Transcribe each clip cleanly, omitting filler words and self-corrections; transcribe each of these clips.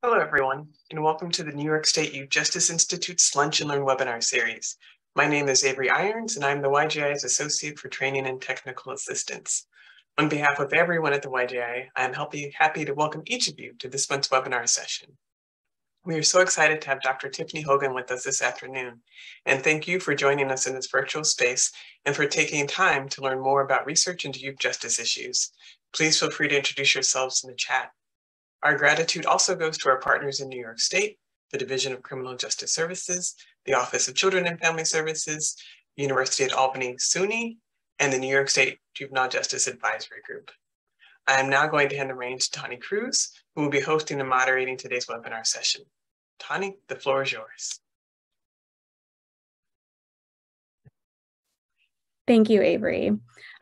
Hello, everyone, and welcome to the New York State Youth Justice Institute's Lunch and Learn webinar series. My name is Avery Irons, and I'm the YJI's Associate for Training and Technical Assistance. On behalf of everyone at the YJI, I am happy to welcome each of you to this month's webinar session. We are so excited to have Dr. Tiffany Hogan with us this afternoon, and thank you for joining us in this virtual space and for taking time to learn more about research into youth justice issues. Please feel free to introduce yourselves in the chat. Our gratitude also goes to our partners in New York State, the Division of Criminal Justice Services, the Office of Children and Family Services, University at Albany SUNY, and the New York State Juvenile Justice Advisory Group. I am now going to hand the reins to Tani Cruz, who will be hosting and moderating today's webinar session. Tani, the floor is yours. Thank you, Avery.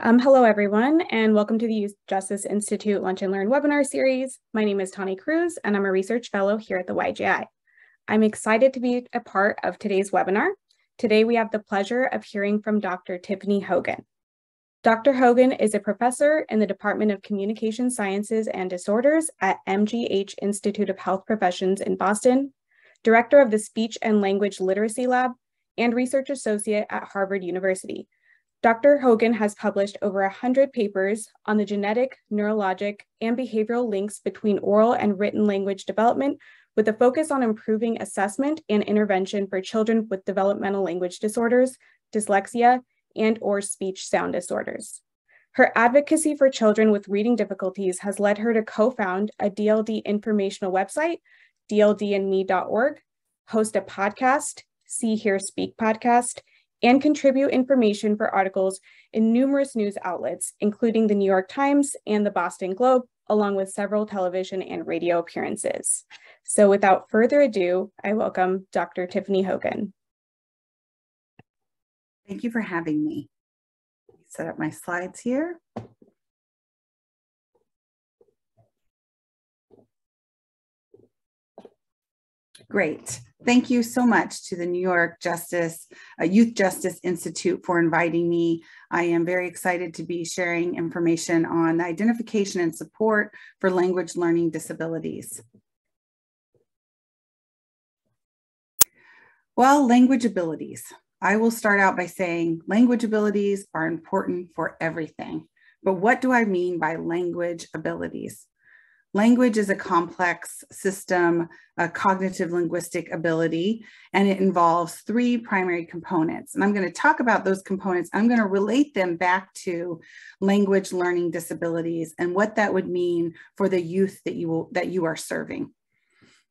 Hello, everyone, and welcome to the Youth Justice Institute Lunch and Learn webinar series. My name is Tani Cruz, and I'm a research fellow here at the YJI. I'm excited to be a part of today's webinar. Today, we have the pleasure of hearing from Dr. Tiffany Hogan. Dr. Hogan is a professor in the Department of Communication Sciences and Disorders at MGH Institute of Health Professions in Boston, director of the Speech and Language Literacy Lab, and research associate at Harvard University. Dr. Hogan has published over 100 papers on the genetic, neurologic, and behavioral links between oral and written language development, with a focus on improving assessment and intervention for children with developmental language disorders, dyslexia, and/or speech sound disorders. Her advocacy for children with reading difficulties has led her to co-found a DLD informational website, dldandme.org, host a podcast, See, Hear, Speak podcast, and contribute information for articles in numerous news outlets, including the New York Times and the Boston Globe, along with several television and radio appearances. So without further ado, I welcome Dr. Tiffany Hogan. Thank you for having me. Set up my slides here. Great. Thank you so much to the New York Youth Justice Institute for inviting me. I am very excited to be sharing information on the identification and support for language learning disabilities. Well, language abilities. I will start out by saying language abilities are important for everything. But what do I mean by language abilities? Language is a complex system, a cognitive linguistic ability, and it involves three primary components. And I'm going to talk about those components. I'm going to relate them back to language learning disabilities and what that would mean for the youth that you are serving.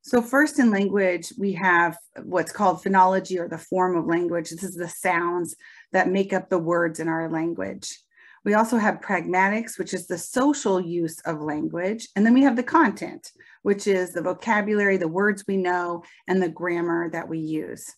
So first in language, we have what's called phonology, or the form of language. This is the sounds that make up the words in our language. We also have pragmatics, which is the social use of language. And then we have the content, which is the vocabulary, the words we know, and the grammar that we use.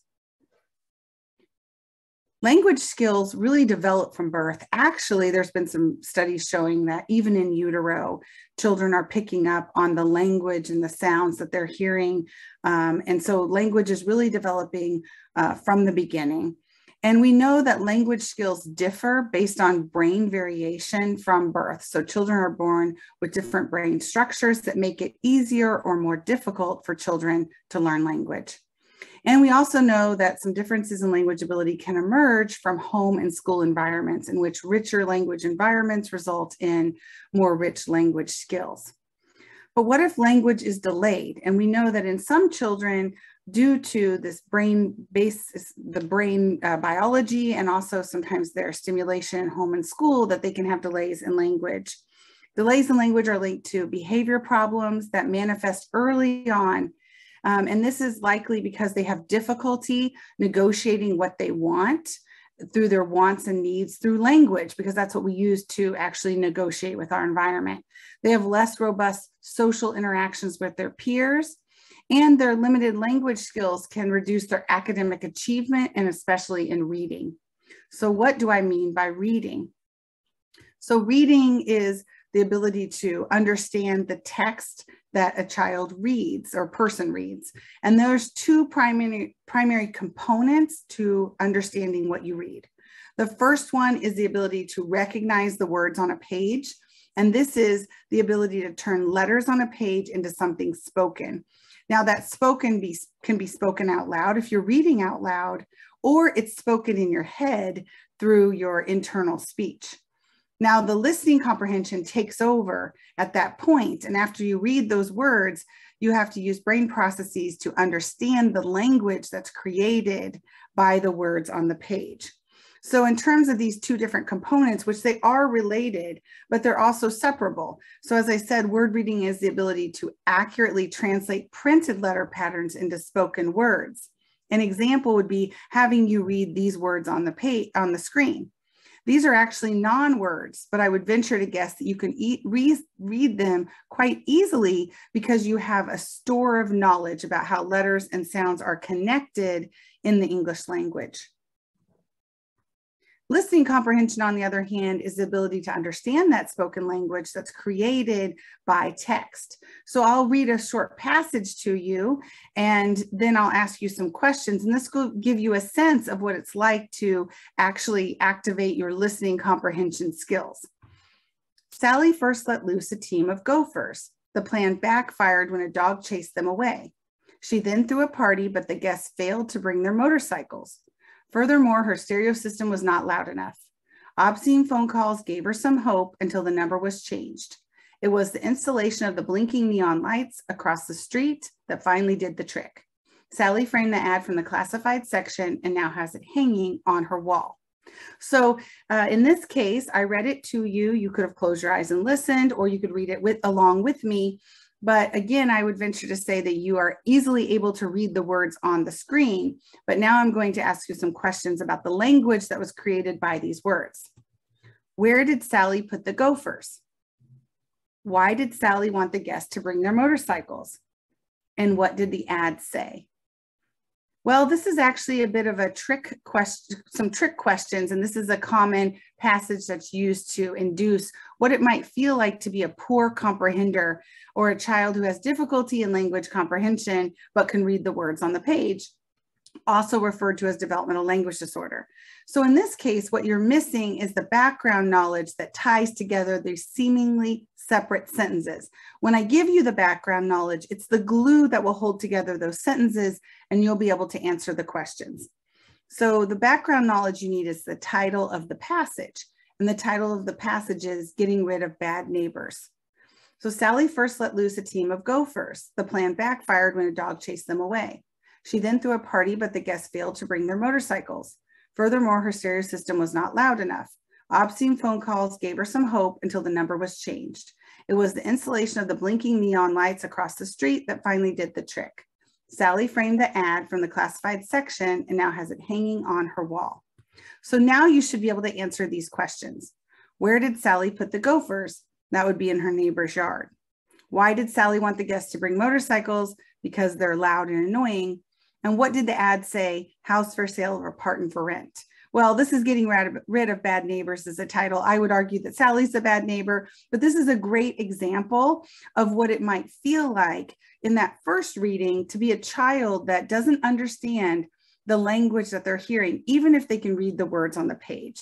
Language skills really develop from birth. Actually, there's been some studies showing that even in utero, children are picking up on the language and the sounds that they're hearing. And so language is really developing from the beginning. And we know that language skills differ based on brain variation from birth. So children are born with different brain structures that make it easier or more difficult for children to learn language. And we also know that some differences in language ability can emerge from home and school environments, in which richer language environments result in more rich language skills. But what if language is delayed? And we know that in some children, due to this brain biology, and also sometimes their stimulation in home and school, that they can have delays in language. Delays in language are linked to behavior problems that manifest early on. And this is likely because they have difficulty negotiating what they want through their wants and needs through language, because that's what we use to actually negotiate with our environment. They have less robust social interactions with their peers, and their limited language skills can reduce their academic achievement, and especially in reading. So what do I mean by reading? So reading is the ability to understand the text that a child reads or person reads. And there's two primary components to understanding what you read. The first one is the ability to recognize the words on a page. And this is the ability to turn letters on a page into something spoken. Now that spoken can be spoken out loud if you're reading out loud, or it's spoken in your head through your internal speech. Now the listening comprehension takes over at that point, and after you read those words, you have to use brain processes to understand the language that's created by the words on the page. So in terms of these two different components, which they are related, but they're also separable. So as I said, word reading is the ability to accurately translate printed letter patterns into spoken words. An example would be having you read these words on the page, on the screen. These are actually non-words, but I would venture to guess that you can read them quite easily because you have a store of knowledge about how letters and sounds are connected in the English language. Listening comprehension, on the other hand, is the ability to understand that spoken language that's created by text. So I'll read a short passage to you, and then I'll ask you some questions, and this will give you a sense of what it's like to actually activate your listening comprehension skills. Sally first let loose a team of gophers. The plan backfired when a dog chased them away. She then threw a party, but the guests failed to bring their motorcycles. Furthermore, her stereo system was not loud enough. Obscene phone calls gave her some hope until the number was changed. It was the installation of the blinking neon lights across the street that finally did the trick. Sally framed the ad from the classified section and now has it hanging on her wall. So in this case, I read it to you. You could have closed your eyes and listened, or you could read it along with me. But again, I would venture to say that you are easily able to read the words on the screen. But now I'm going to ask you some questions about the language that was created by these words. Where did Sally put the gophers? Why did Sally want the guests to bring their motorcycles? And what did the ad say? Well, this is actually a bit of a trick question, some trick questions, and this is a common passage that's used to induce what it might feel like to be a poor comprehender or a child who has difficulty in language comprehension but can read the words on the page, also referred to as developmental language disorder. So in this case, what you're missing is the background knowledge that ties together these seemingly separate sentences. When I give you the background knowledge, it's the glue that will hold together those sentences, and you'll be able to answer the questions. So the background knowledge you need is the title of the passage, and the title of the passage is Getting Rid of Bad Neighbors. So Sally first let loose a team of gophers. The plan backfired when a dog chased them away. She then threw a party, but the guests failed to bring their motorcycles. Furthermore, her stereo system was not loud enough. Obscene phone calls gave her some hope until the number was changed. It was the installation of the blinking neon lights across the street that finally did the trick. Sally framed the ad from the classified section and now has it hanging on her wall. So now you should be able to answer these questions. Where did Sally put the gophers? That would be in her neighbor's yard. Why did Sally want the guests to bring motorcycles? Because they're loud and annoying. And what did the ad say? House for sale or apartment for rent? Well, this is Getting Rid of Bad Neighbors as a title. I would argue that Sally's a bad neighbor, but this is a great example of what it might feel like in that first reading to be a child that doesn't understand the language that they're hearing, even if they can read the words on the page.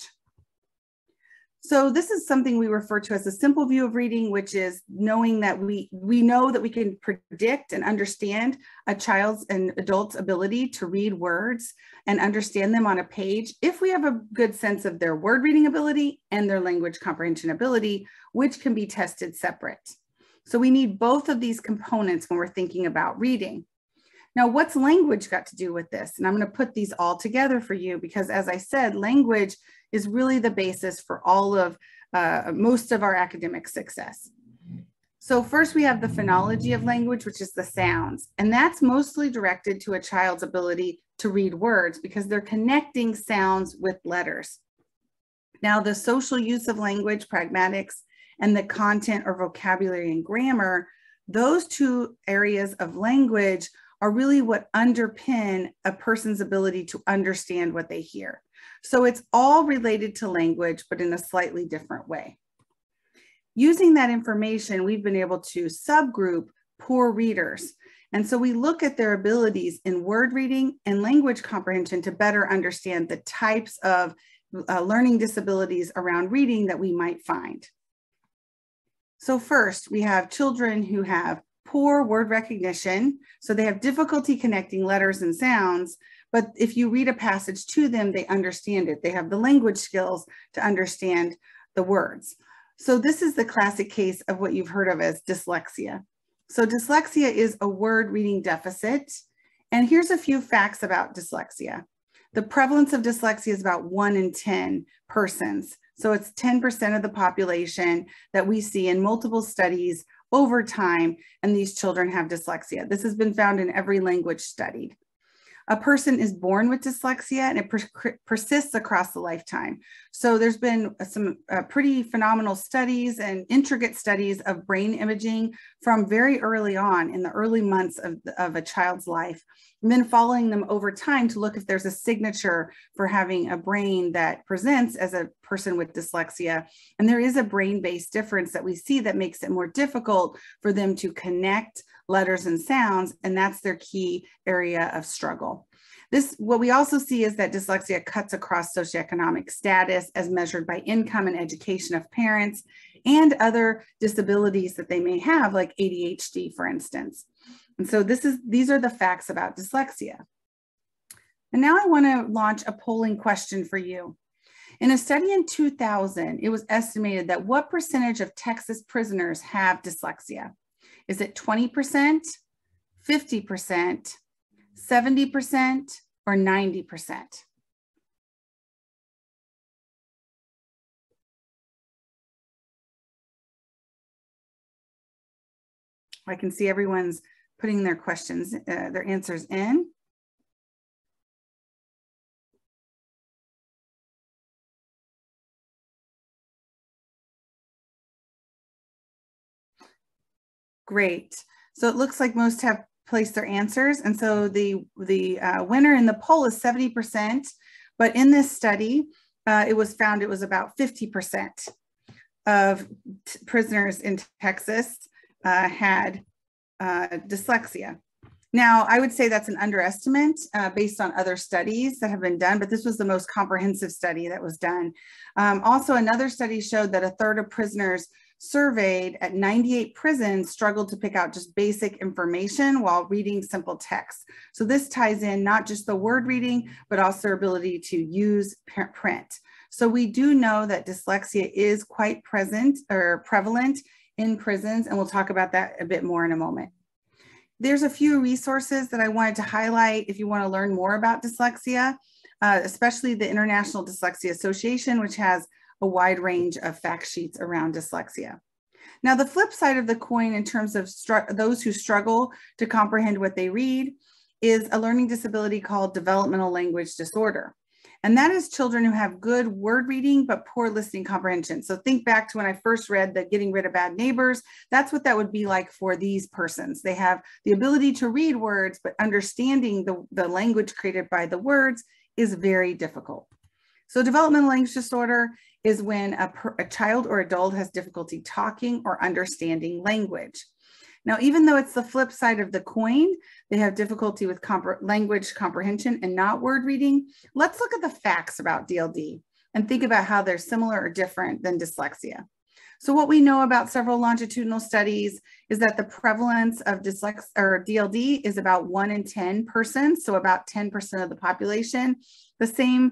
So this is something we refer to as a simple view of reading, which is knowing that we know that we can predict and understand a child's and adult's ability to read words and understand them on a page if we have a good sense of their word reading ability and their language comprehension ability, which can be tested separate. So we need both of these components when we're thinking about reading. Now, what's language got to do with this? And I'm going to put these all together for you because, as I said, language is really the basis for all of most of our academic success. So first we have the phonology of language, which is the sounds, and that's mostly directed to a child's ability to read words because they're connecting sounds with letters. Now, the social use of language, pragmatics, and the content or vocabulary and grammar, those two areas of language are really what underpin a person's ability to understand what they hear. So it's all related to language, but in a slightly different way. Using that information, we've been able to subgroup poor readers. And so we look at their abilities in word reading and language comprehension to better understand the types of learning disabilities around reading that we might find. So first, we have children who have poor word recognition. So they have difficulty connecting letters and sounds, but if you read a passage to them, they understand it. They have the language skills to understand the words. So this is the classic case of what you've heard of as dyslexia. So dyslexia is a word reading deficit. And here's a few facts about dyslexia. The prevalence of dyslexia is about 1 in 10 persons. So it's 10% of the population that we see in multiple studies over time, and these children have dyslexia. This has been found in every language studied. A person is born with dyslexia and it persists across the lifetime. So there's been some pretty phenomenal studies and intricate studies of brain imaging from very early on in the early months of a child's life, and then following them over time to look if there's a signature for having a brain that presents as a person with dyslexia. And there is a brain-based difference that we see that makes it more difficult for them to connect letters and sounds, and that's their key area of struggle. What we also see is that dyslexia cuts across socioeconomic status as measured by income and education of parents and other disabilities that they may have, like ADHD, for instance. And so these are the facts about dyslexia. And now I want to launch a polling question for you. In a study in 2000, it was estimated that what percentage of Texas prisoners have dyslexia? Is it 20%, 50%, 70%, or 90%? I can see everyone's putting their questions, their answers in. Great. So it looks like most have placed their answers. And so the winner in the poll is 70%. But in this study, it was found it was about 50% of prisoners in Texas had dyslexia. Now, I would say that's an underestimate based on other studies that have been done, but this was the most comprehensive study that was done. Also, another study showed that a third of prisoners surveyed at 98 prisons struggled to pick out just basic information while reading simple text. So this ties in not just the word reading, but also their ability to use print. So we do know that dyslexia is quite present or prevalent in prisons, and we'll talk about that a bit more in a moment. There's a few resources that I wanted to highlight if you want to learn more about dyslexia, especially the International Dyslexia Association, which has a wide range of fact sheets around dyslexia. Now, the flip side of the coin in terms of those who struggle to comprehend what they read is a learning disability called Developmental Language Disorder. And that is children who have good word reading, but poor listening comprehension. So think back to when I first read the Getting Rid of Bad Neighbors, that's what that would be like for these persons. They have the ability to read words, but understanding the language created by the words is very difficult. So developmental language disorder is when a child or adult has difficulty talking or understanding language. Now, even though it's the flip side of the coin, they have difficulty with language comprehension and not word reading. Let's look at the facts about DLD and think about how they're similar or different than dyslexia. So what we know about several longitudinal studies is that the prevalence of dyslexia or DLD is about 1 in 10 persons, so about 10% of the population. The same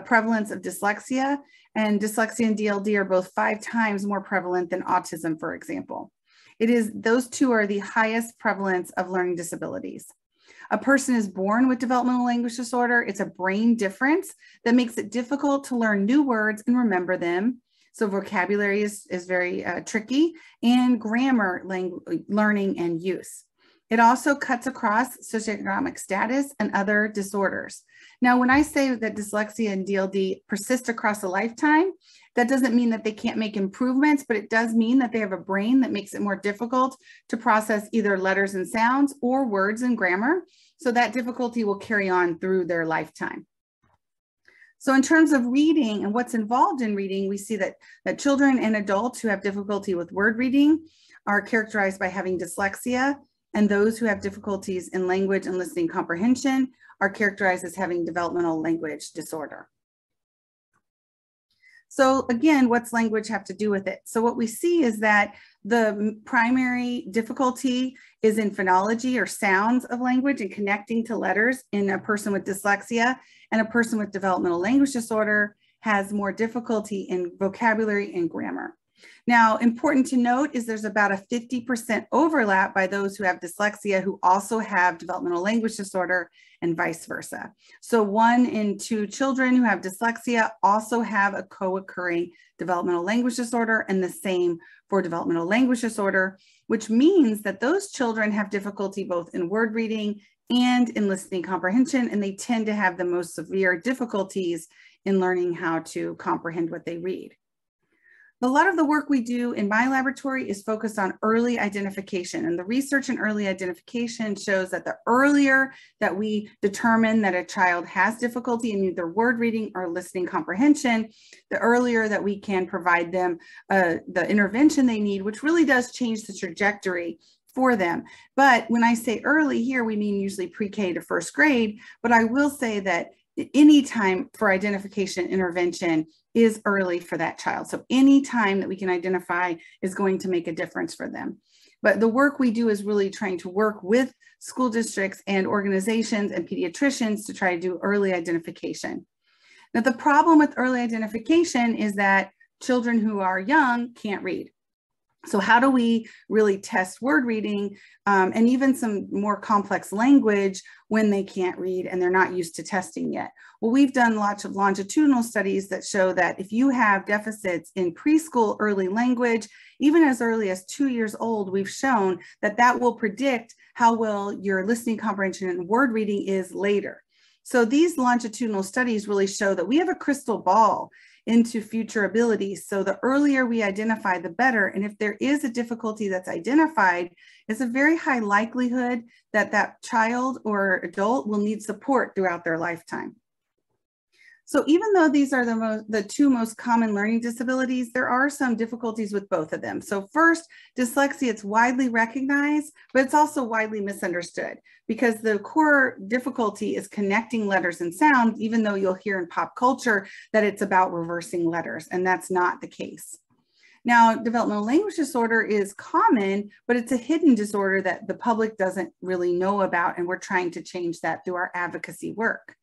prevalence of dyslexia, and dyslexia and DLD are both 5 times more prevalent than autism, for example. Those two are the highest prevalence of learning disabilities. A person is born with developmental language disorder. It's a brain difference that makes it difficult to learn new words and remember them. So vocabulary is very tricky, and grammar learning and use. It also cuts across socioeconomic status and other disorders. Now, when I say that dyslexia and DLD persist across a lifetime, that doesn't mean that they can't make improvements, but it does mean that they have a brain that makes it more difficult to process either letters and sounds or words and grammar. So that difficulty will carry on through their lifetime. So in terms of reading and what's involved in reading, we see that children and adults who have difficulty with word reading are characterized by having dyslexia, and those who have difficulties in language and listening comprehension are characterized as having developmental language disorder. So again, what's language have to do with it? So what we see is that the primary difficulty is in phonology or sounds of language and connecting to letters in a person with dyslexia, and a person with developmental language disorder has more difficulty in vocabulary and grammar. Now, important to note is there's about a 50% overlap by those who have dyslexia who also have developmental language disorder, and vice versa. So 1 in 2 children who have dyslexia also have a co-occurring developmental language disorder, and the same for developmental language disorder, which means that those children have difficulty both in word reading and in listening comprehension, and they tend to have the most severe difficulties in learning how to comprehend what they read. A lot of the work we do in my laboratory is focused on early identification, and the research in early identification shows that the earlier that we determine that a child has difficulty in either word reading or listening comprehension, the earlier that we can provide them the intervention they need, which really does change the trajectory for them. But when I say early here, we mean usually pre-K to first grade, but I will say that any time for identification intervention is early for that child. So any time that we can identify is going to make a difference for them. But the work we do is really trying to work with school districts and organizations and pediatricians to try to do early identification. Now, the problem with early identification is that children who are young can't read. So how do we really test word reading and even some more complex language when they can't read and they're not used to testing yet? Well, we've done lots of longitudinal studies that show that if you have deficits in preschool early language, even as early as 2 years old, we've shown that that will predict how well your listening comprehension and word reading is later. So these longitudinal studies really show that we have a crystal ball into future abilities. So the earlier we identify, the better. And if there is a difficulty that's identified, it's a very high likelihood that that child or adult will need support throughout their lifetime. So even though these are the 2 most common learning disabilities, there are some difficulties with both of them. So first, dyslexia, it's widely recognized, but it's also widely misunderstood because the core difficulty is connecting letters and sounds, even though you'll hear in pop culture that it's about reversing letters, and that's not the case. Now, developmental language disorder is common, but it's a hidden disorder that the public doesn't really know about, and we're trying to change that through our advocacy work.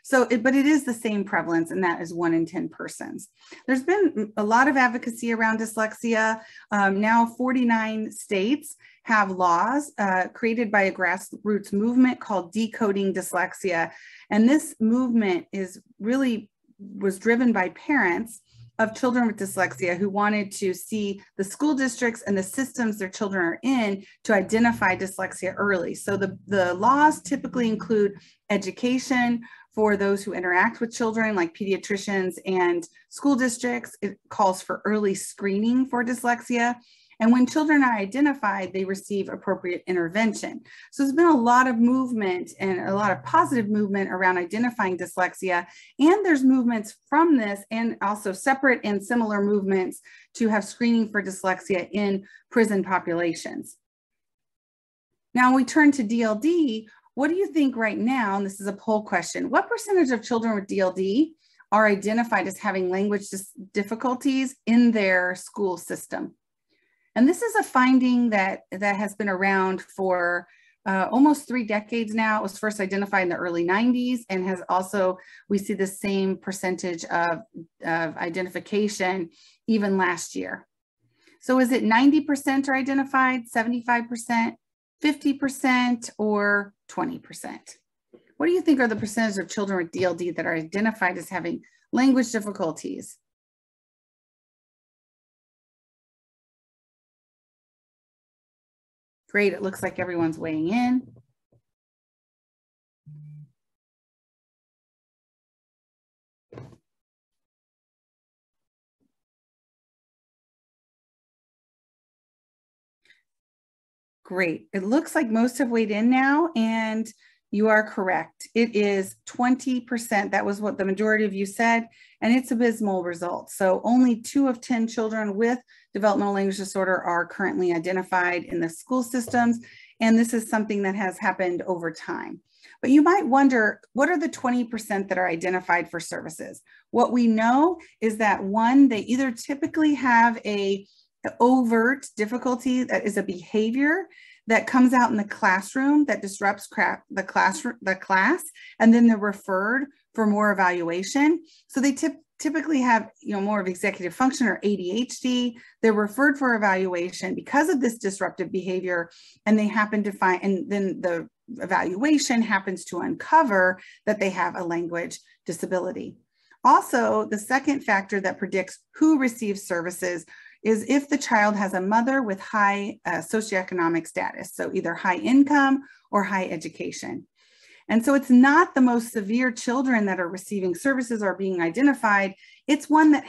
So, but it is the same prevalence, and that is 1 in 10 persons. There's been a lot of advocacy around dyslexia. Now 49 states have laws created by a grassroots movement called Decoding Dyslexia. And this movement was driven by parents of children with dyslexia who wanted to see the school districts and the systems their children are in to identify dyslexia early. So the laws typically include education for those who interact with children, like pediatricians and school districts. It calls for early screening for dyslexia. And when children are identified, they receive appropriate intervention. So there's been a lot of movement and a lot of positive movement around identifying dyslexia. And there's movements from this and also separate and similar movements to have screening for dyslexia in prison populations. Now we turn to DLD. What do you think right now, and this is a poll question, what percentage of children with DLD are identified as having language difficulties in their school system? And this is a finding that has been around for almost 3 decades now. It was first identified in the early 90s and has also, we see the same percentage of identification even last year. So is it 90% are identified, 75%? 50% or 20%? What do you think are the percentage of children with DLD that are identified as having language difficulties? Great, it looks like everyone's weighing in. Great. It looks like most have weighed in now, and you are correct. It is 20%. That was what the majority of you said, and it's abysmal results. So only 2 of 10 children with developmental language disorder are currently identified in the school systems, and this is something that has happened over time. But you might wonder, what are the 20% that are identified for services? What we know is that one, they either typically have a overt difficulty that is a behavior that comes out in the classroom that disrupts the class, and then they're referred for more evaluation. So they typically have, more of executive function or ADHD. They're referred for evaluation because of this disruptive behavior, and they happen to find, and then the evaluation happens to uncover that they have a language disability. Also, the second factor that predicts who receives services is if the child has a mother with high socioeconomic status, so either high income or high education. And so it's not the most severe children that are receiving services or being identified. It's one that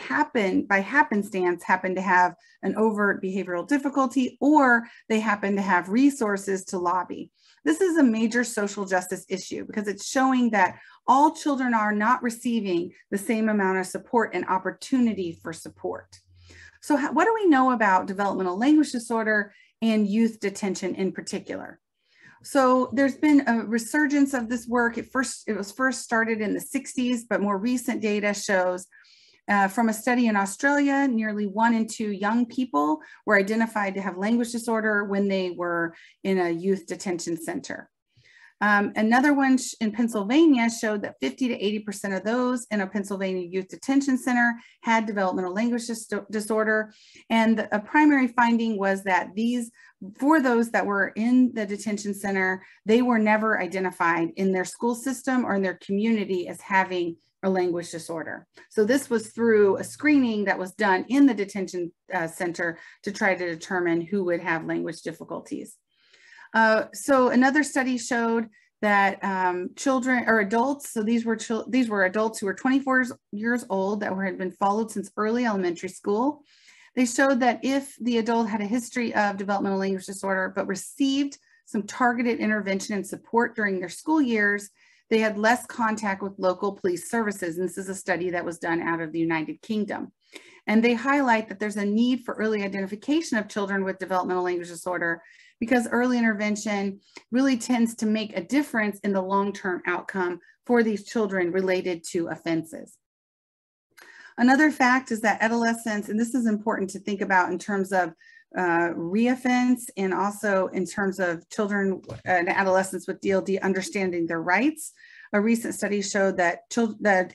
by happenstance happen to have an overt behavioral difficulty, or they happen to have resources to lobby. This is a major social justice issue because it's showing that all children are not receiving the same amount of support and opportunity for support. So what do we know about developmental language disorder and youth detention in particular? So there's been a resurgence of this work. It was first started in the 60s, but more recent data shows from a study in Australia, nearly 1 in 2 young people were identified to have language disorder when they were in a youth detention center. Another one in Pennsylvania showed that 50 to 80% of those in a Pennsylvania youth detention center had developmental language disorder. And a primary finding was that for those that were in the detention center, they were never identified in their school system or in their community as having a language disorder. So this was through a screening that was done in the detention center to try to determine who would have language difficulties. So another study showed that children or adults, so these were adults who were 24 years old that had been followed since early elementary school. They showed that if the adult had a history of developmental language disorder but received some targeted intervention and support during their school years, they had less contact with local police services. And this is a study that was done out of the United Kingdom. And they highlight that there's a need for early identification of children with developmental language disorder because early intervention really tends to make a difference in the long-term outcome for these children related to offenses. Another fact is that adolescents, and this is important to think about in terms of reoffense and also in terms of children and adolescents with DLD understanding their rights. A recent study showed that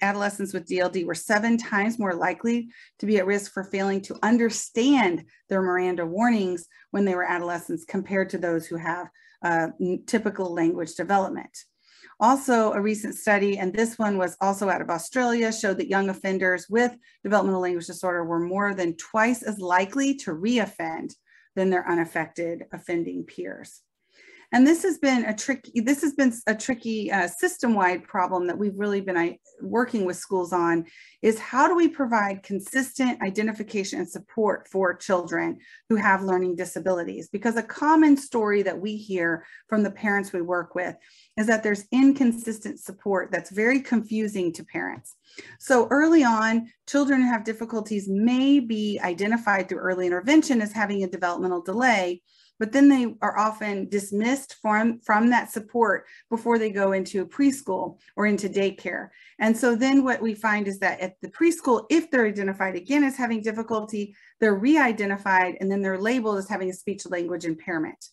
adolescents with DLD were 7 times more likely to be at risk for failing to understand their Miranda warnings when they were adolescents compared to those who have typical language development. Also, a recent study, and this one was also out of Australia, showed that young offenders with developmental language disorder were more than twice as likely to reoffend than their unaffected offending peers. And this has been a tricky system-wide problem that we've really been working with schools on, is how do we provide consistent identification and support for children who have learning disabilities? Because a common story that we hear from the parents we work with is that there's inconsistent support that's very confusing to parents. So early on, children who have difficulties may be identified through early intervention as having a developmental delay, but then they are often dismissed from that support before they go into preschool or into daycare. And so then what we find is that at the preschool, if they're identified again as having difficulty, they're re-identified and then they're labeled as having a speech language impairment.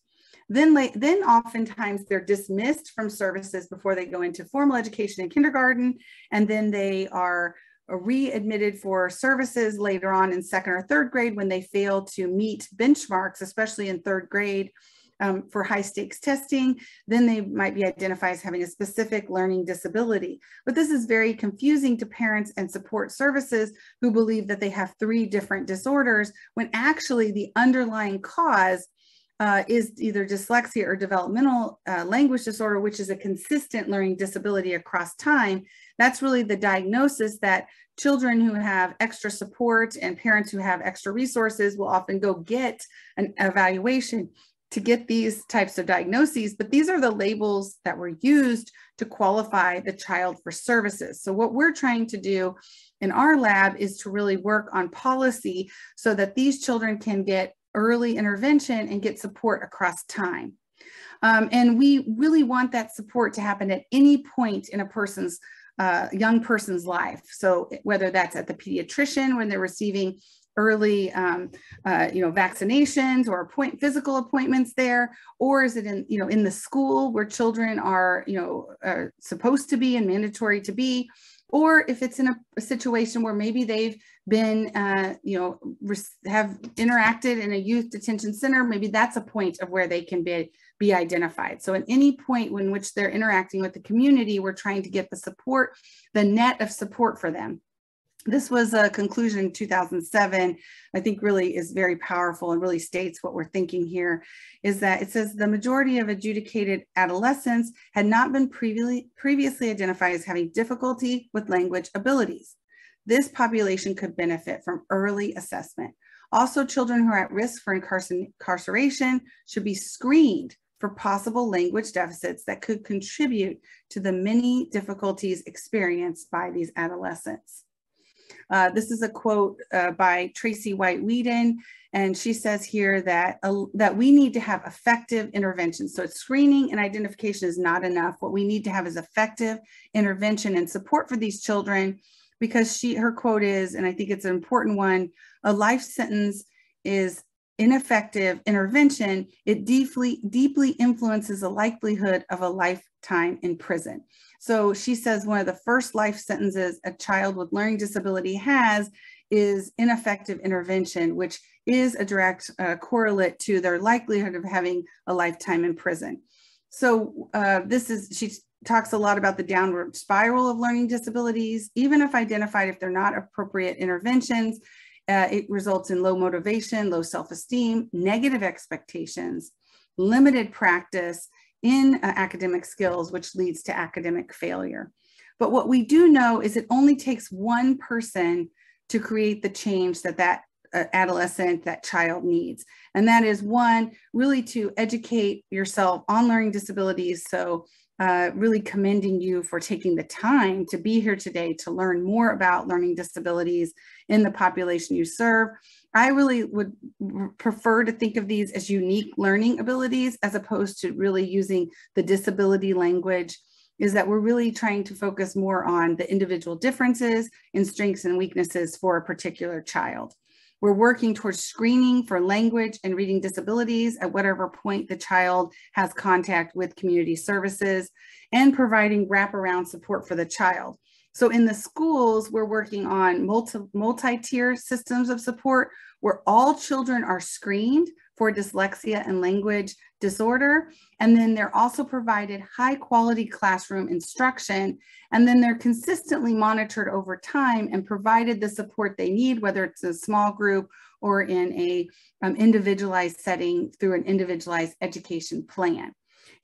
Then oftentimes they're dismissed from services before they go into formal education in kindergarten, and then they are readmitted for services later on in 2nd or 3rd grade when they fail to meet benchmarks, especially in 3rd grade for high stakes testing. Then they might be identified as having a specific learning disability. But this is very confusing to parents and support services who believe that they have 3 different disorders when actually the underlying cause is either dyslexia or developmental language disorder, which is a consistent learning disability across time. That's really the diagnosis that children who have extra support and parents who have extra resources will often go get an evaluation to get these types of diagnoses. But these are the labels that were used to qualify the child for services. So what we're trying to do in our lab is to really work on policy so that these children can get early intervention and get support across time. And we really want that support to happen at any point in a person's young person's life. So whether that's at the pediatrician when they're receiving early, vaccinations or physical appointments there, or is it in the school where children are, supposed to be and mandatory to be, or if it's in a situation where maybe they've been, have interacted in a youth detention center, maybe that's a point of where they can be identified. So at any point in which they're interacting with the community, we're trying to get the support, the net of support for them. This was a conclusion in 2007, I think really is very powerful and really states what we're thinking here, is that it says the majority of adjudicated adolescents had not been previously identified as having difficulty with language abilities. This population could benefit from early assessment. Also, children who are at risk for incarceration should be screened for possible language deficits that could contribute to the many difficulties experienced by these adolescents. This is a quote by Tracy White Whedon, and she says here that we need to have effective intervention. So it's screening and identification is not enough. What we need to have is effective intervention and support for these children, because her quote is, and I think it's an important one, a life sentence is ineffective intervention. It deeply influences the likelihood of a lifetime in prison. So she says one of the first life sentences a child with learning disability has is ineffective intervention, which is a direct correlate to their likelihood of having a lifetime in prison. So she talks a lot about the downward spiral of learning disabilities. Even if identified, if they're not appropriate interventions, it results in low motivation, low self-esteem, negative expectations, limited practice in academic skills, which leads to academic failure. But what we do know is it only takes one person to create the change that adolescent, that child needs. And that is one, really to educate yourself on learning disabilities. So really commending you for taking the time to be here today to learn more about learning disabilities in the population you serve. I really would prefer to think of these as unique learning abilities as opposed to really using the disability language, is that we're really trying to focus more on the individual differences in strengths and weaknesses for a particular child. We're working towards screening for language and reading disabilities at whatever point the child has contact with community services, and providing wraparound support for the child. So in the schools, we're working on multi-tier systems of support where all children are screened for dyslexia and language disorder. And then they're also provided high quality classroom instruction. And then they're consistently monitored over time and provided the support they need, whether it's a small group or in a individualized setting through an individualized education plan.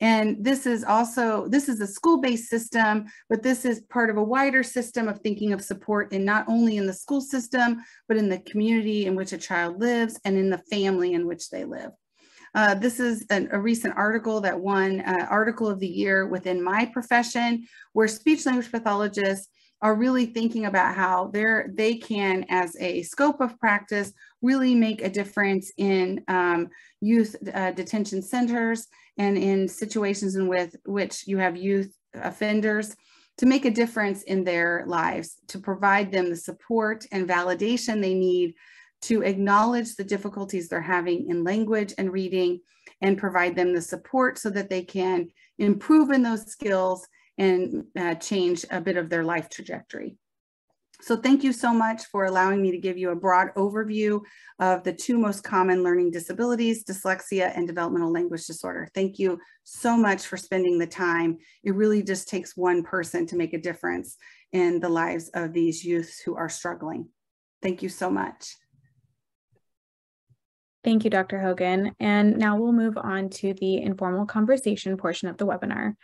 And this is a school-based system, but this is part of a wider system of thinking of support in not only in the school system, but in the community in which a child lives and in the family in which they live. This is a recent article that won Article of the Year within my profession, where speech language pathologists are really thinking about how they can, as a scope of practice, really make a difference in youth detention centers and in situations in which you have youth offenders, to make a difference in their lives, to provide them the support and validation they need to acknowledge the difficulties they're having in language and reading, and provide them the support so that they can improve in those skills and change a bit of their life trajectory. So thank you so much for allowing me to give you a broad overview of the two most common learning disabilities, dyslexia and developmental language disorder. Thank you so much for spending the time. It really just takes one person to make a difference in the lives of these youths who are struggling. Thank you so much. Thank you, Dr. Hogan. And now we'll move on to the informal conversation portion of the webinar.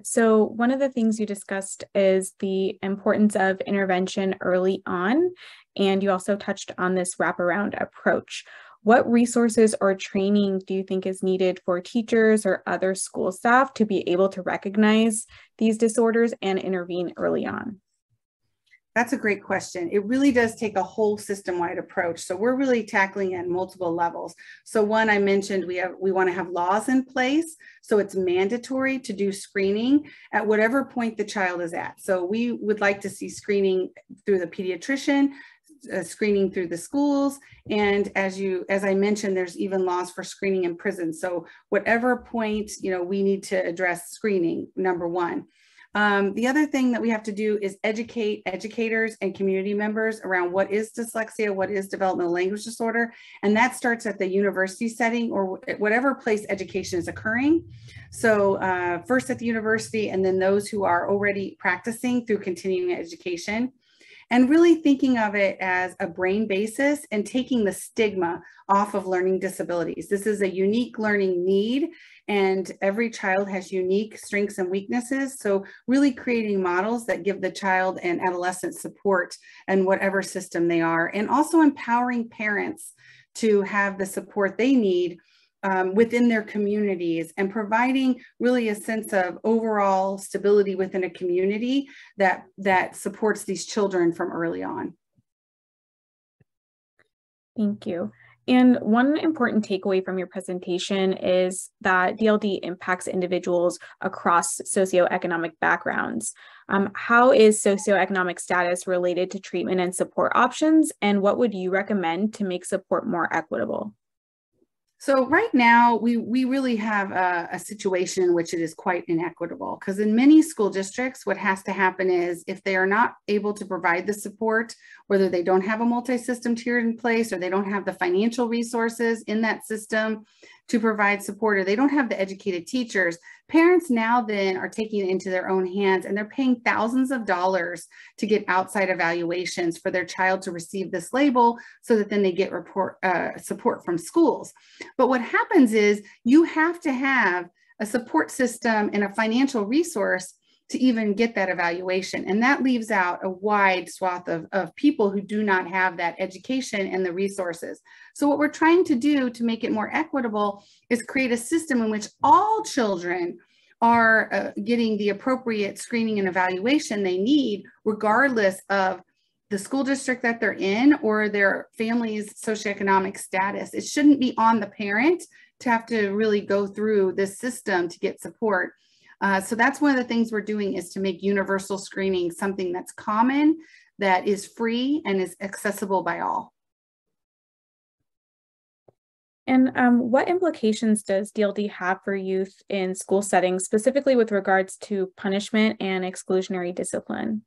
So one of the things you discussed is the importance of intervention early on, and you also touched on this wraparound approach. What resources or training do you think is needed for teachers or other school staff to be able to recognize these disorders and intervene early on? That's a great question. It really does take a whole system-wide approach. So we're really tackling at multiple levels. So one, I mentioned we want to have laws in place. So it's mandatory to do screening at whatever point the child is at. So we would like to see screening through the pediatrician, screening through the schools. And as I mentioned, there's even laws for screening in prison. So whatever point, we need to address screening, number one. The other thing that we have to do is educate educators and community members around what is dyslexia, what is developmental language disorder. And that starts at the university setting or whatever place education is occurring. So first at the university, and then those who are already practicing through continuing education. And really thinking of it as a brain basis and taking the stigma off of learning disabilities. This is a unique learning need, and every child has unique strengths and weaknesses. So really creating models that give the child and adolescent support in whatever system they are, and also empowering parents to have the support they need within their communities, and providing really a sense of overall stability within a community that supports these children from early on. Thank you. And one important takeaway from your presentation is that DLD impacts individuals across socioeconomic backgrounds. How is socioeconomic status related to treatment and support options, and what would you recommend to make support more equitable? So right now, we really have a situation in which it is quite inequitable, because in many school districts, what has to happen is if they are not able to provide the support, whether they don't have a multi-system tier in place or they don't have the financial resources in that system to provide support, or they don't have the educated teachers, parents now then are taking it into their own hands, and they're paying thousands of dollars to get outside evaluations for their child to receive this label so that then they get support from schools. But what happens is you have to have a support system and a financial resource to even get that evaluation. And that leaves out a wide swath of people who do not have that education and the resources. So what we're trying to do to make it more equitable is create a system in which all children are getting the appropriate screening and evaluation they need, regardless of the school district that they're in or their family's socioeconomic status. It shouldn't be on the parent to have to really go through this system to get support. So that's one of the things we're doing, is to make universal screening something that's common, that is free, and is accessible by all. And what implications does DLD have for youth in school settings, specifically with regards to punishment and exclusionary discipline?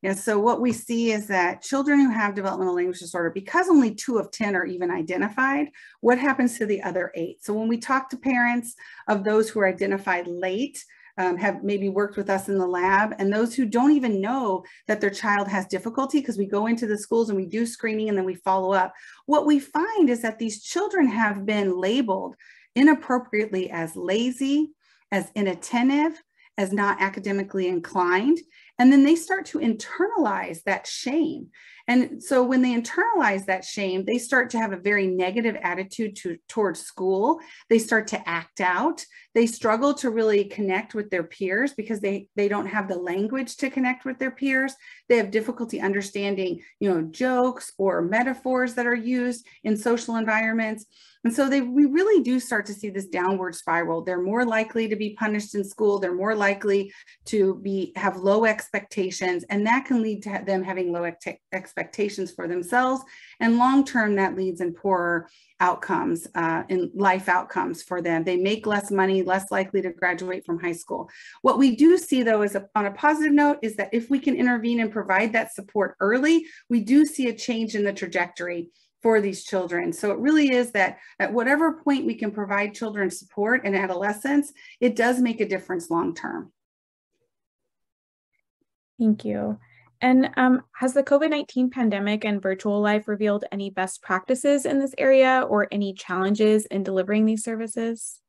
Yeah, so what we see is that children who have developmental language disorder, because only 2 of 10 are even identified, what happens to the other 8? So when we talk to parents of those who are identified late, have maybe worked with us in the lab, and those who don't even know that their child has difficulty, because we go into the schools and we do screening and then we follow up, what we find is that these children have been labeled inappropriately as lazy, as inattentive, as not academically inclined. And then they start to internalize that shame. And so when they internalize that shame, they start to have a very negative attitude towards school. They start to act out. They struggle to really connect with their peers because they don't have the language to connect with their peers. They have difficulty understanding, jokes or metaphors that are used in social environments. And so we really do start to see this downward spiral. They're more likely to be punished in school. They're more likely to have low expectations, and that can lead to them having low expectations for themselves. And long-term, that leads in poorer outcomes, in life outcomes for them. They make less money, less likely to graduate from high school. What we do see, though, is on a positive note, is that if we can intervene and provide that support early, we do see a change in the trajectory for these children. So it really is that at whatever point we can provide children support in adolescence, it does make a difference long-term. Thank you. And has the COVID-19 pandemic and virtual life revealed any best practices in this area or any challenges in delivering these services?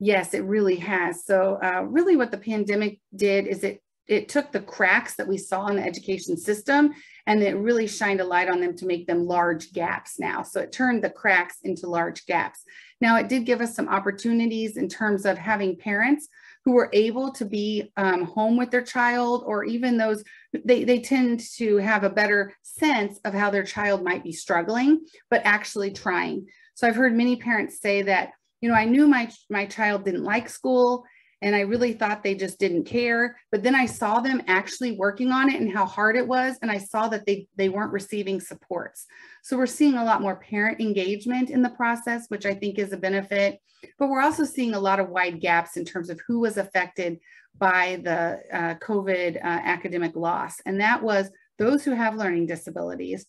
Yes, it really has. So really what the pandemic did is it took the cracks that we saw in the education system, and it really shined a light on them to make them large gaps now. So it turned the cracks into large gaps. Now, it did give us some opportunities in terms of having parents who were able to be home with their child, or even those, they tend to have a better sense of how their child might be struggling, but actually trying. So I've heard many parents say that, you know, I knew my child didn't like school, and I really thought they just didn't care. But then I saw them actually working on it and how hard it was. And I saw that they weren't receiving supports. So we're seeing a lot more parent engagement in the process, which I think is a benefit. But we're also seeing a lot of wide gaps in terms of who was affected by the COVID academic loss. And that was those who have learning disabilities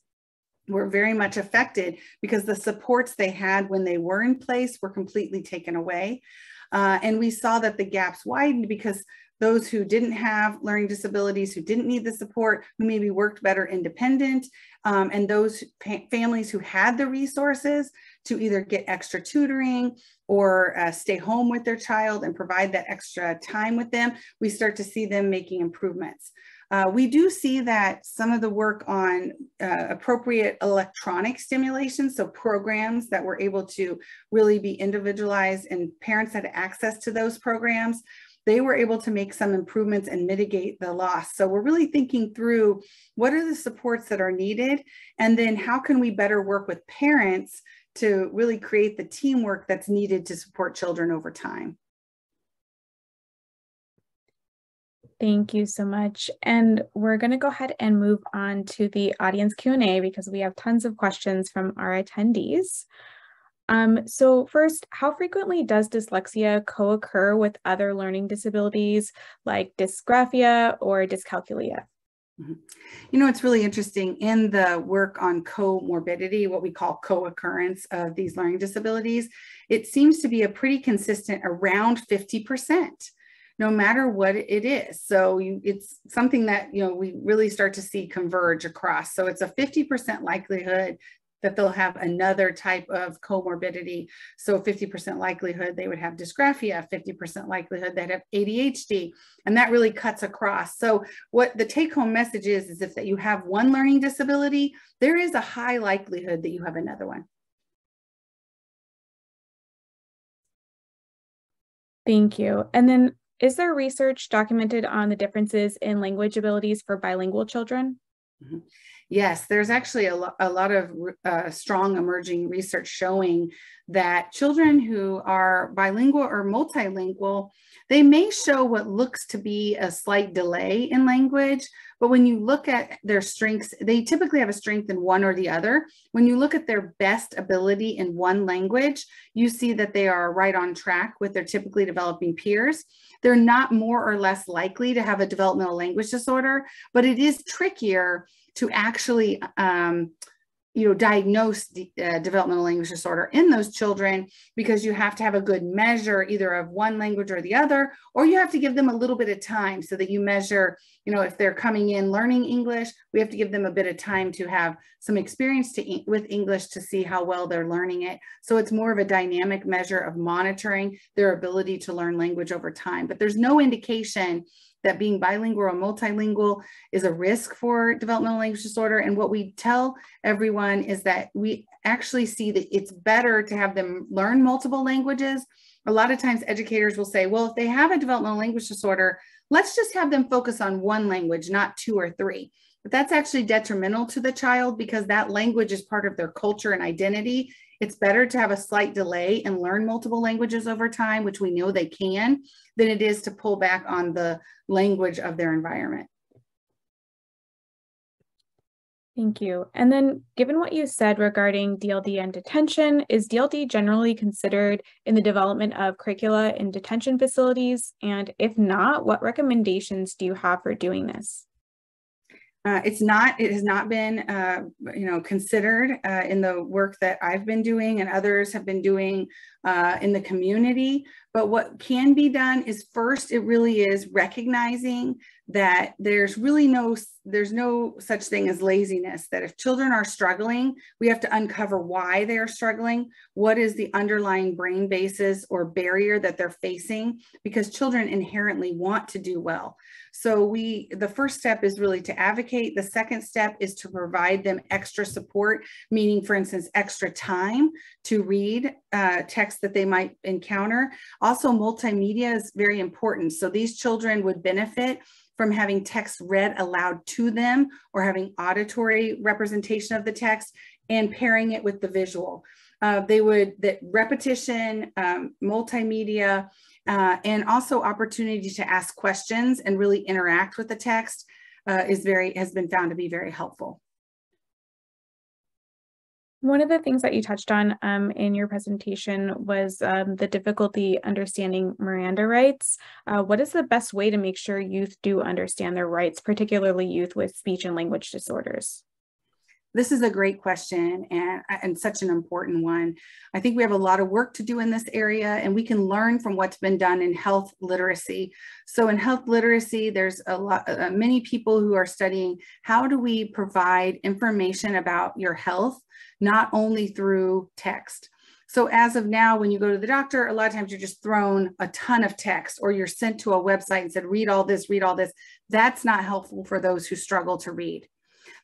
were very much affected because the supports they had when they were in place were completely taken away. And we saw that the gaps widened because those who didn't have learning disabilities, who didn't need the support, who maybe worked better independent, and those families who had the resources to either get extra tutoring or stay home with their child and provide that extra time with them, we start to see them making improvements. We do see that some of the work on appropriate electronic stimulation, so programs that were able to really be individualized and parents had access to those programs, they were able to make some improvements and mitigate the loss. So we're really thinking through what are the supports that are needed, and then how can we better work with parents to really create the teamwork that's needed to support children over time. Thank you so much. And we're going to go ahead and move on to the audience Q&A because we have tons of questions from our attendees. So first, how frequently does dyslexia co-occur with other learning disabilities like dysgraphia or dyscalculia? You know, it's really interesting in the work on comorbidity, what we call co-occurrence of these learning disabilities, it seems to be a pretty consistent around 50%. No matter what it is. So it's something that, you know, we really start to see converge across. So it's a 50% likelihood that they'll have another type of comorbidity. So 50% likelihood they would have dysgraphia, 50% likelihood they'd have ADHD, and that really cuts across. So what the take-home message is if that you have one learning disability, there is a high likelihood that you have another one. Thank you. And then, is there research documented on the differences in language abilities for bilingual children? Mm-hmm. Yes, there's actually a lot of strong emerging research showing that children who are bilingual or multilingual, they may show what looks to be a slight delay in language, but when you look at their strengths, they typically have a strength in one or the other. When you look at their best ability in one language, you see that they are right on track with their typically developing peers. They're not more or less likely to have a developmental language disorder, but it is trickier to actually diagnose developmental language disorder in those children, because you have to have a good measure either of one language or the other, or you have to give them a little bit of time so that you measure, you know, if they're coming in learning English, we have to give them a bit of time to have some experience with English to see how well they're learning it. So it's more of a dynamic measure of monitoring their ability to learn language over time. But there's no indication that being bilingual or multilingual is a risk for developmental language disorder. And what we tell everyone is that we actually see that it's better to have them learn multiple languages. A lot of times educators will say, well, if they have a developmental language disorder, let's just have them focus on one language, not two or three. But that's actually detrimental to the child because that language is part of their culture and identity. It's better to have a slight delay and learn multiple languages over time, which we know they can, than it is to pull back on the language of their environment. Thank you. And then given what you said regarding DLD and detention, is DLD generally considered in the development of curricula in detention facilities? And if not, what recommendations do you have for doing this? It has not been, considered in the work that I've been doing and others have been doing in the community. But what can be done is first, it really is recognizing that there's no such thing as laziness, that if children are struggling, we have to uncover why they are struggling. What is the underlying brain basis or barrier that they're facing? Because children inherently want to do well. So the first step is really to advocate. The second step is to provide them extra support, meaning, for instance, extra time to read text that they might encounter. Also, multimedia is very important. So these children would benefit from having text read aloud to them, or having auditory representation of the text and pairing it with the visual. That repetition, multimedia, and also opportunity to ask questions and really interact with the text has been found to be very helpful. One of the things that you touched on in your presentation was the difficulty understanding Miranda rights. What is the best way to make sure youth do understand their rights, particularly youth with speech and language disorders? This is a great question and such an important one. I think we have a lot of work to do in this area, and we can learn from what's been done in health literacy. So in health literacy, there's many people who are studying how do we provide information about your health, not only through text. So as of now, when you go to the doctor, a lot of times you're just thrown a ton of text, or you're sent to a website and said, read all this, read all this. That's not helpful for those who struggle to read.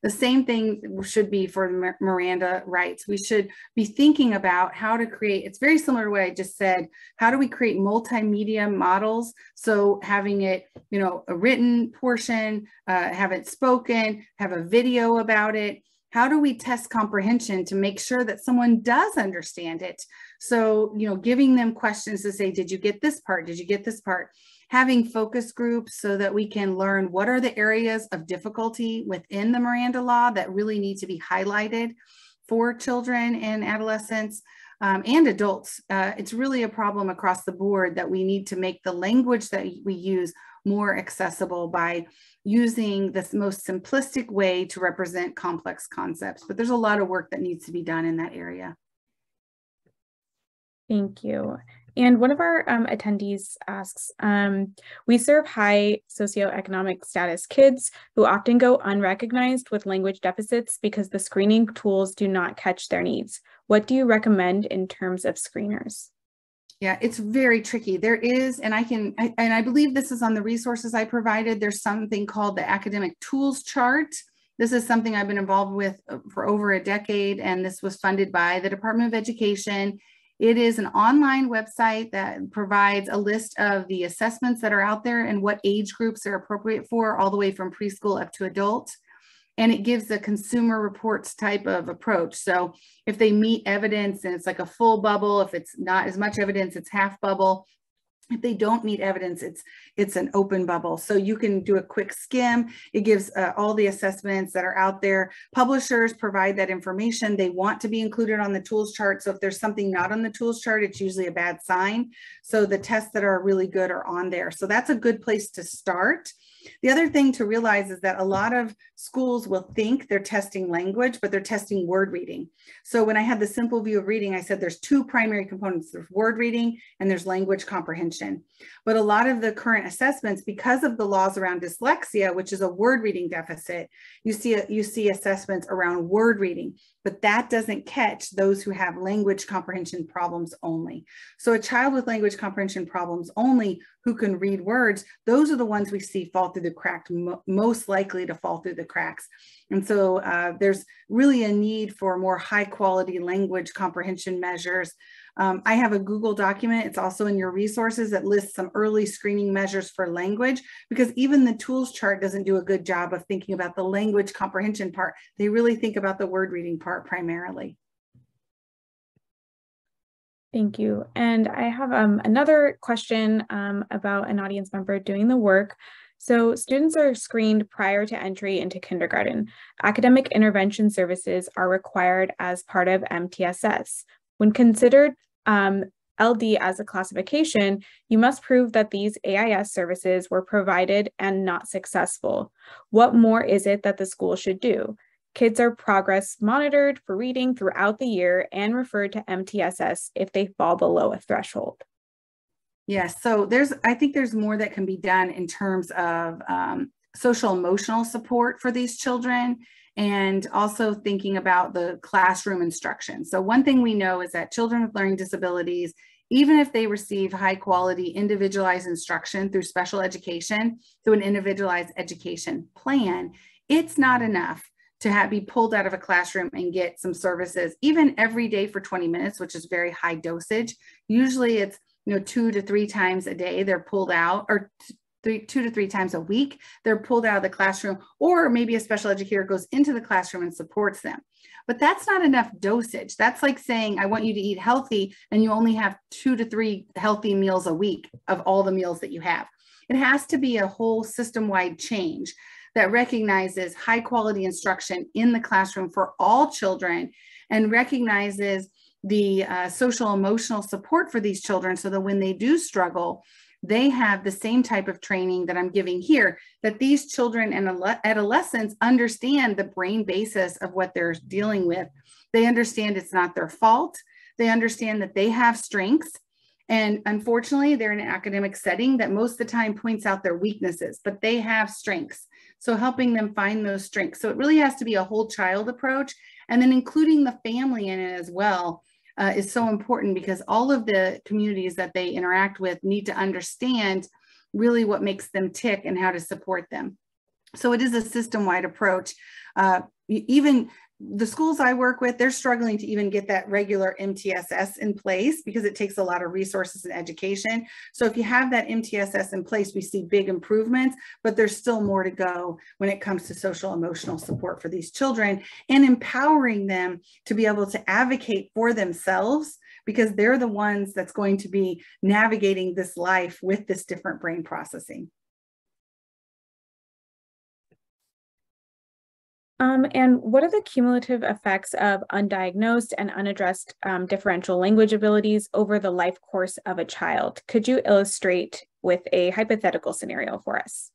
The same thing should be for Miranda rights. We should be thinking about how to create, it's very similar to what I just said, how do we create multimedia models? So having it, a written portion, have it spoken, have a video about it. How do we test comprehension to make sure that someone does understand it? So, giving them questions to say, did you get this part? Did you get this part? Having focus groups so that we can learn what are the areas of difficulty within the Miranda law that really need to be highlighted for children and adolescents and adults. It's really a problem across the board that we need to make the language that we use more accessible by using this most simplistic way to represent complex concepts. But there's a lot of work that needs to be done in that area. Thank you. And one of our attendees asks, we serve high socioeconomic status kids who often go unrecognized with language deficits because the screening tools do not catch their needs. What do you recommend in terms of screeners? Yeah, it's very tricky. There is, and I believe this is on the resources I provided, there's something called the academic tools chart. This is something I've been involved with for over a decade, and this was funded by the Department of Education. It is an online website that provides a list of the assessments that are out there and what age groups are appropriate for, all the way from preschool up to adult. And it gives a consumer reports type of approach. So if they meet evidence and it's like a full bubble, if it's not as much evidence, it's half bubble. If they don't meet evidence, it's an open bubble. So you can do a quick skim. It gives all the assessments that are out there. Publishers provide that information. They want to be included on the tools chart. So if there's something not on the tools chart, it's usually a bad sign. So the tests that are really good are on there. So that's a good place to start. The other thing to realize is that a lot of schools will think they're testing language, but they're testing word reading. So when I had the simple view of reading, I said there's two primary components. There's word reading and there's language comprehension. But a lot of the current assessments, because of the laws around dyslexia, which is a word reading deficit, you see assessments around word reading, but that doesn't catch those who have language comprehension problems only. So a child with language comprehension problems only who can read words, those are the ones we see fall through the cracks, most likely to fall through the cracks. And so there's really a need for more high quality language comprehension measures. I have a Google document, it's also in your resources, that lists some early screening measures for language, because even the tools chart doesn't do a good job of thinking about the language comprehension part. They really think about the word reading part primarily. Thank you. And I have another question about an audience member doing the work. So students are screened prior to entry into kindergarten. Academic intervention services are required as part of MTSS. When considered LD as a classification, you must prove that these AIS services were provided and not successful. What more is it that the school should do? Kids are progress monitored for reading throughout the year and referred to MTSS if they fall below a threshold. Yes, so I think there's more that can be done in terms of social emotional support for these children, and also thinking about the classroom instruction. So one thing we know is that children with learning disabilities, even if they receive high quality individualized instruction through special education, through an individualized education plan, it's not enough to be pulled out of a classroom and get some services, even every day for 20 minutes, which is very high dosage. Usually it's 2 to 3 times a day they're pulled out, or 2 to 3 times a week they're pulled out of the classroom, or maybe a special educator goes into the classroom and supports them. But that's not enough dosage. That's like saying, I want you to eat healthy, and you only have 2 to 3 healthy meals a week of all the meals that you have. It has to be a whole system-wide change that recognizes high quality instruction in the classroom for all children, and recognizes the social emotional support for these children, so that when they do struggle, they have the same type of training that I'm giving here, that these children and adolescents understand the brain basis of what they're dealing with. They understand it's not their fault. They understand that they have strengths. And unfortunately, they're in an academic setting that most of the time points out their weaknesses, but they have strengths. So helping them find those strengths. So it really has to be a whole child approach, and then including the family in it as well. Is so important, because all of the communities that they interact with need to understand really what makes them tick and how to support them. So it is a system-wide approach. Even the schools I work with, they're struggling to even get that regular MTSS in place, because it takes a lot of resources and education. So if you have that MTSS in place, we see big improvements, but there's still more to go when it comes to social emotional support for these children, and empowering them to be able to advocate for themselves, because they're the ones that's going to be navigating this life with this different brain processing. And what are the cumulative effects of undiagnosed and unaddressed differential language abilities over the life course of a child? Could you illustrate with a hypothetical scenario for us?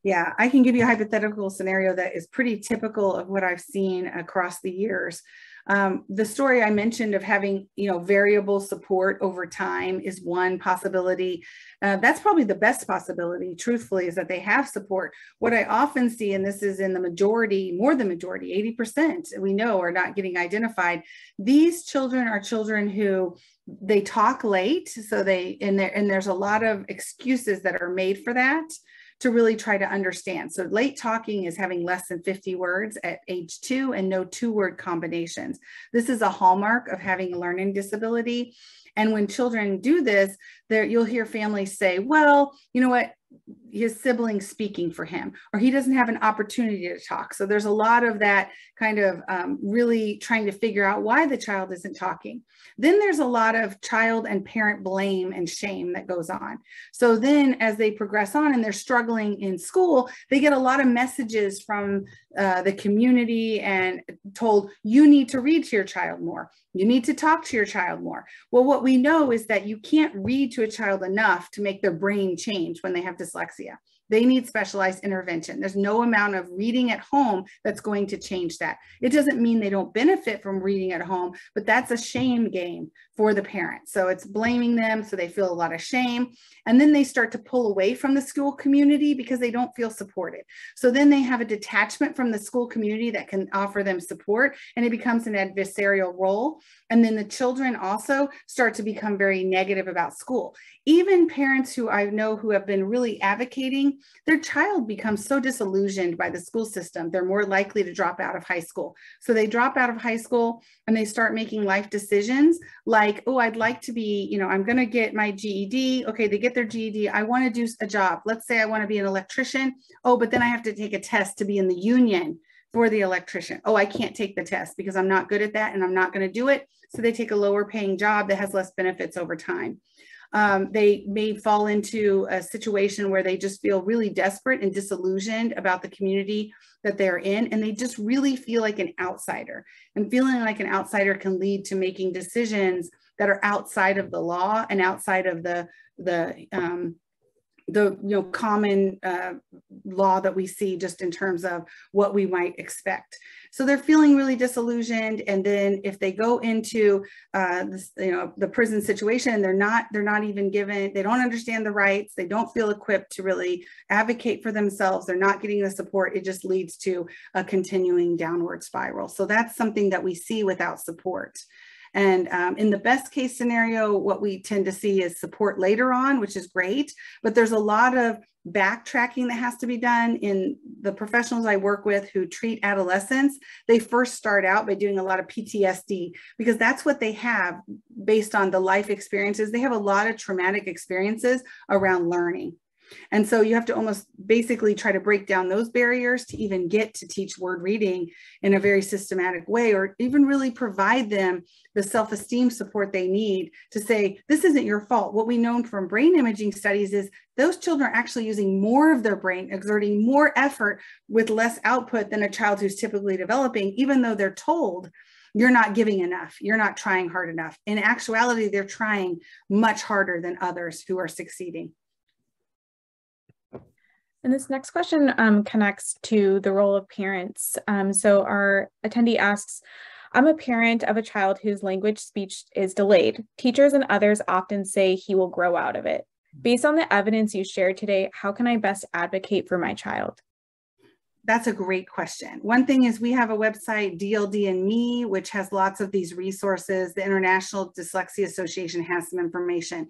Yeah, I can give you a hypothetical scenario that is pretty typical of what I've seen across the years. The story I mentioned of having, variable support over time is one possibility. That's probably the best possibility, truthfully, is that they have support. What I often see, and this is in the majority, more than majority, 80% we know are not getting identified. These children are children who they talk late, so and there's a lot of excuses that are made for that, to really try to understand. So late talking is having less than 50 words at age 2 and no 2-word combinations. This is a hallmark of having a learning disability. And when children do this, you'll hear families say, well, you know what, his sibling's speaking for him, or he doesn't have an opportunity to talk. So there's a lot of that kind of really trying to figure out why the child isn't talking. Then there's a lot of child and parent blame and shame that goes on. So then as they progress on and they're struggling in school, they get a lot of messages from the community and told, you need to read to your child more. You need to talk to your child more. Well, what we know is that you can't read to a child enough to make their brain change when they have dyslexia. They need specialized intervention. There's no amount of reading at home that's going to change that. It doesn't mean they don't benefit from reading at home, but that's a shame game for the parents. So it's blaming them, so they feel a lot of shame. And then they start to pull away from the school community because they don't feel supported. So then they have a detachment from the school community that can offer them support, and it becomes an adversarial role. And then the children also start to become very negative about school. Even parents who I know who have been really advocating, their child becomes so disillusioned by the school system, they're more likely to drop out of high school. So they drop out of high school and they start making life decisions like, oh, I'd like to be, I'm going to get my GED. Okay, they get their GED. I want to do a job. Let's say I want to be an electrician. Oh, but then I have to take a test to be in the union for the electrician. Oh, I can't take the test because I'm not good at that and I'm not going to do it. So they take a lower paying job that has less benefits over time. They may fall into a situation where they just feel really desperate and disillusioned about the community that they're in, and they just really feel like an outsider. And feeling like an outsider can lead to making decisions that are outside of the law and outside of the common law that we see just in terms of what we might expect. So they're feeling really disillusioned, and then if they go into the prison situation, they're not even given, they don't understand the rights, they don't feel equipped to really advocate for themselves, they're not getting the support, it just leads to a continuing downward spiral. So that's something that we see without support. And in the best case scenario, what we tend to see is support later on, which is great, but there's a lot of backtracking that has to be done. In the professionals I work with who treat adolescents, they first start out by doing a lot of PTSD because that's what they have based on the life experiences. They have a lot of traumatic experiences around learning. And so you have to almost basically try to break down those barriers to even get to teach word reading in a very systematic way, or even really provide them the self-esteem support they need to say, this isn't your fault. What we know from brain imaging studies is those children are actually using more of their brain, exerting more effort with less output than a child who's typically developing, even though they're told, you're not giving enough, you're not trying hard enough. In actuality, they're trying much harder than others who are succeeding. And this next question connects to the role of parents. So our attendee asks, I'm a parent of a child whose language speech is delayed. Teachers and others often say he will grow out of it. Based on the evidence you shared today, how can I best advocate for my child? That's a great question. One thing is we have a website, DLD and Me, which has lots of these resources. The International Dyslexia Association has some information.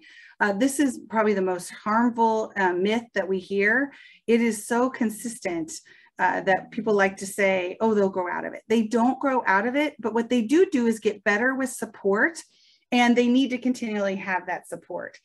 This is probably the most harmful myth that we hear. It is so consistent that people like to say, oh, they'll grow out of it. They don't grow out of it, but what they do is get better with support, and they need to continually have that support.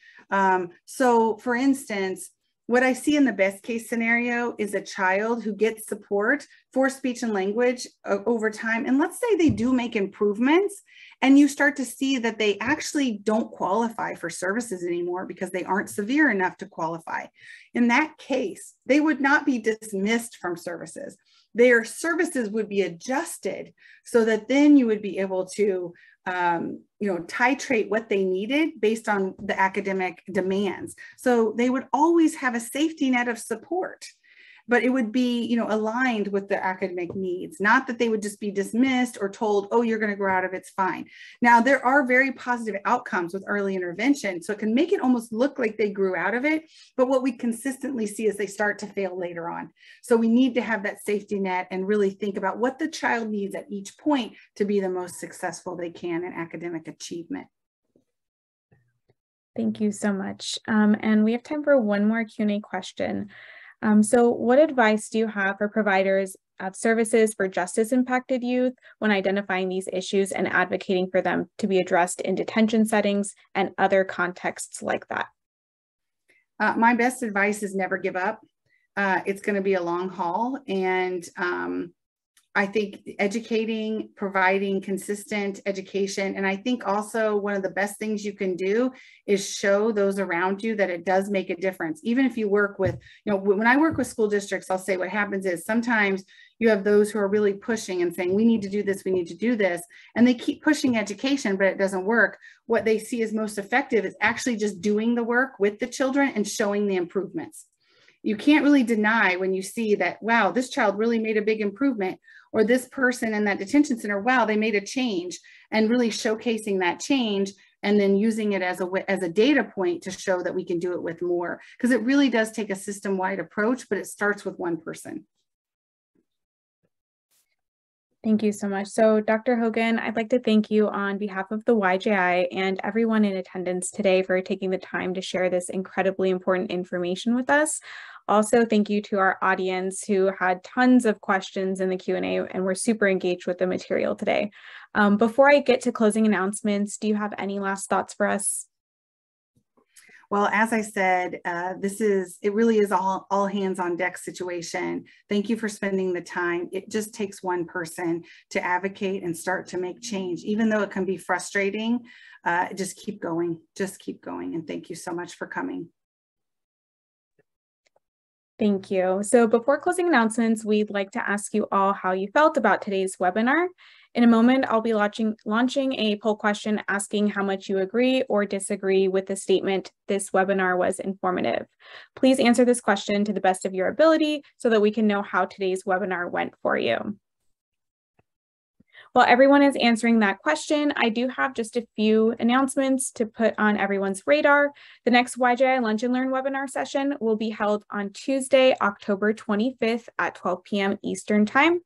So for instance, what I see in the best case scenario is a child who gets support for speech and language over time. And let's say they do make improvements and you start to see that they actually don't qualify for services anymore because they aren't severe enough to qualify. In that case, they would not be dismissed from services. Their services would be adjusted so that then you would be able to titrate what they needed based on the academic demands. So they would always have a safety net of support, but it would be, aligned with their academic needs, not that they would just be dismissed or told, oh, you're going to grow out of it, it's fine. Now, there are very positive outcomes with early intervention, so it can make it almost look like they grew out of it, but what we consistently see is they start to fail later on. So we need to have that safety net and really think about what the child needs at each point to be the most successful they can in academic achievement. Thank you so much. And we have time for one more Q&A question. So what advice do you have for providers of services for justice-impacted youth when identifying these issues and advocating for them to be addressed in detention settings and other contexts like that? My best advice is never give up. It's going to be a long haul, and I think educating, providing consistent education, and I think also one of the best things you can do is show those around you that it does make a difference. Even if you work with, when I work with school districts, I'll say what happens is sometimes you have those who are really pushing and saying, we need to do this, we need to do this, and they keep pushing education, but it doesn't work. What they see as most effective is actually just doing the work with the children and showing the improvements. You can't really deny when you see that, wow, this child really made a big improvement, or this person in that detention center, wow, they made a change, and really showcasing that change and then using it as a data point to show that we can do it with more. Because it really does take a system-wide approach, but it starts with one person. Thank you so much. So Dr. Hogan, I'd like to thank you on behalf of the YJI and everyone in attendance today for taking the time to share this incredibly important information with us. Also, thank you to our audience who had tons of questions in the Q&A and were super engaged with the material today. Before I get to closing announcements, do you have any last thoughts for us? Well, as I said, it really is all hands on deck situation. Thank you for spending the time. It just takes one person to advocate and start to make change. Even though it can be frustrating, just keep going, and thank you so much for coming. Thank you. So before closing announcements, we'd like to ask you all how you felt about today's webinar. In a moment, I'll be launching a poll question asking how much you agree or disagree with the statement, "This webinar was informative." Please answer this question to the best of your ability so that we can know how today's webinar went for you. While everyone is answering that question, I do have just a few announcements to put on everyone's radar. The next YJI Lunch and Learn webinar session will be held on Tuesday, October 25th at 12 p.m. Eastern Time.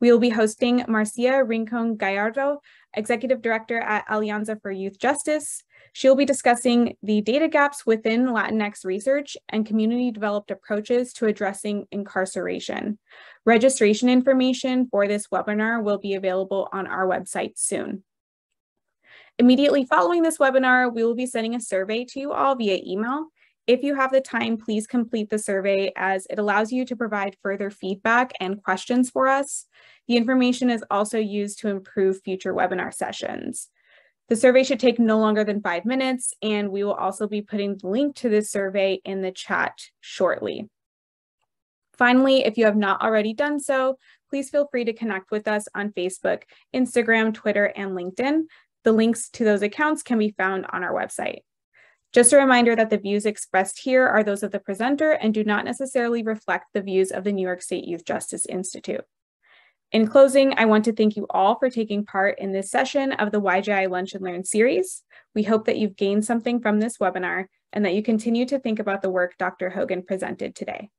We will be hosting Marcia Rincon Gallardo, Executive Director at Alianza for Youth Justice. She'll be discussing the data gaps within Latinx research and community-developed approaches to addressing incarceration. Registration information for this webinar will be available on our website soon. Immediately following this webinar, we will be sending a survey to you all via email. If you have the time, please complete the survey as it allows you to provide further feedback and questions for us. The information is also used to improve future webinar sessions. The survey should take no longer than 5 minutes, and we will also be putting the link to this survey in the chat shortly. Finally, if you have not already done so, please feel free to connect with us on Facebook, Instagram, Twitter, and LinkedIn. The links to those accounts can be found on our website. Just a reminder that the views expressed here are those of the presenter and do not necessarily reflect the views of the New York State Youth Justice Institute. In closing, I want to thank you all for taking part in this session of the YJI Lunch and Learn series. We hope that you've gained something from this webinar and that you continue to think about the work Dr. Hogan presented today.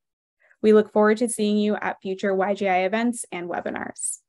We look forward to seeing you at future YJI events and webinars.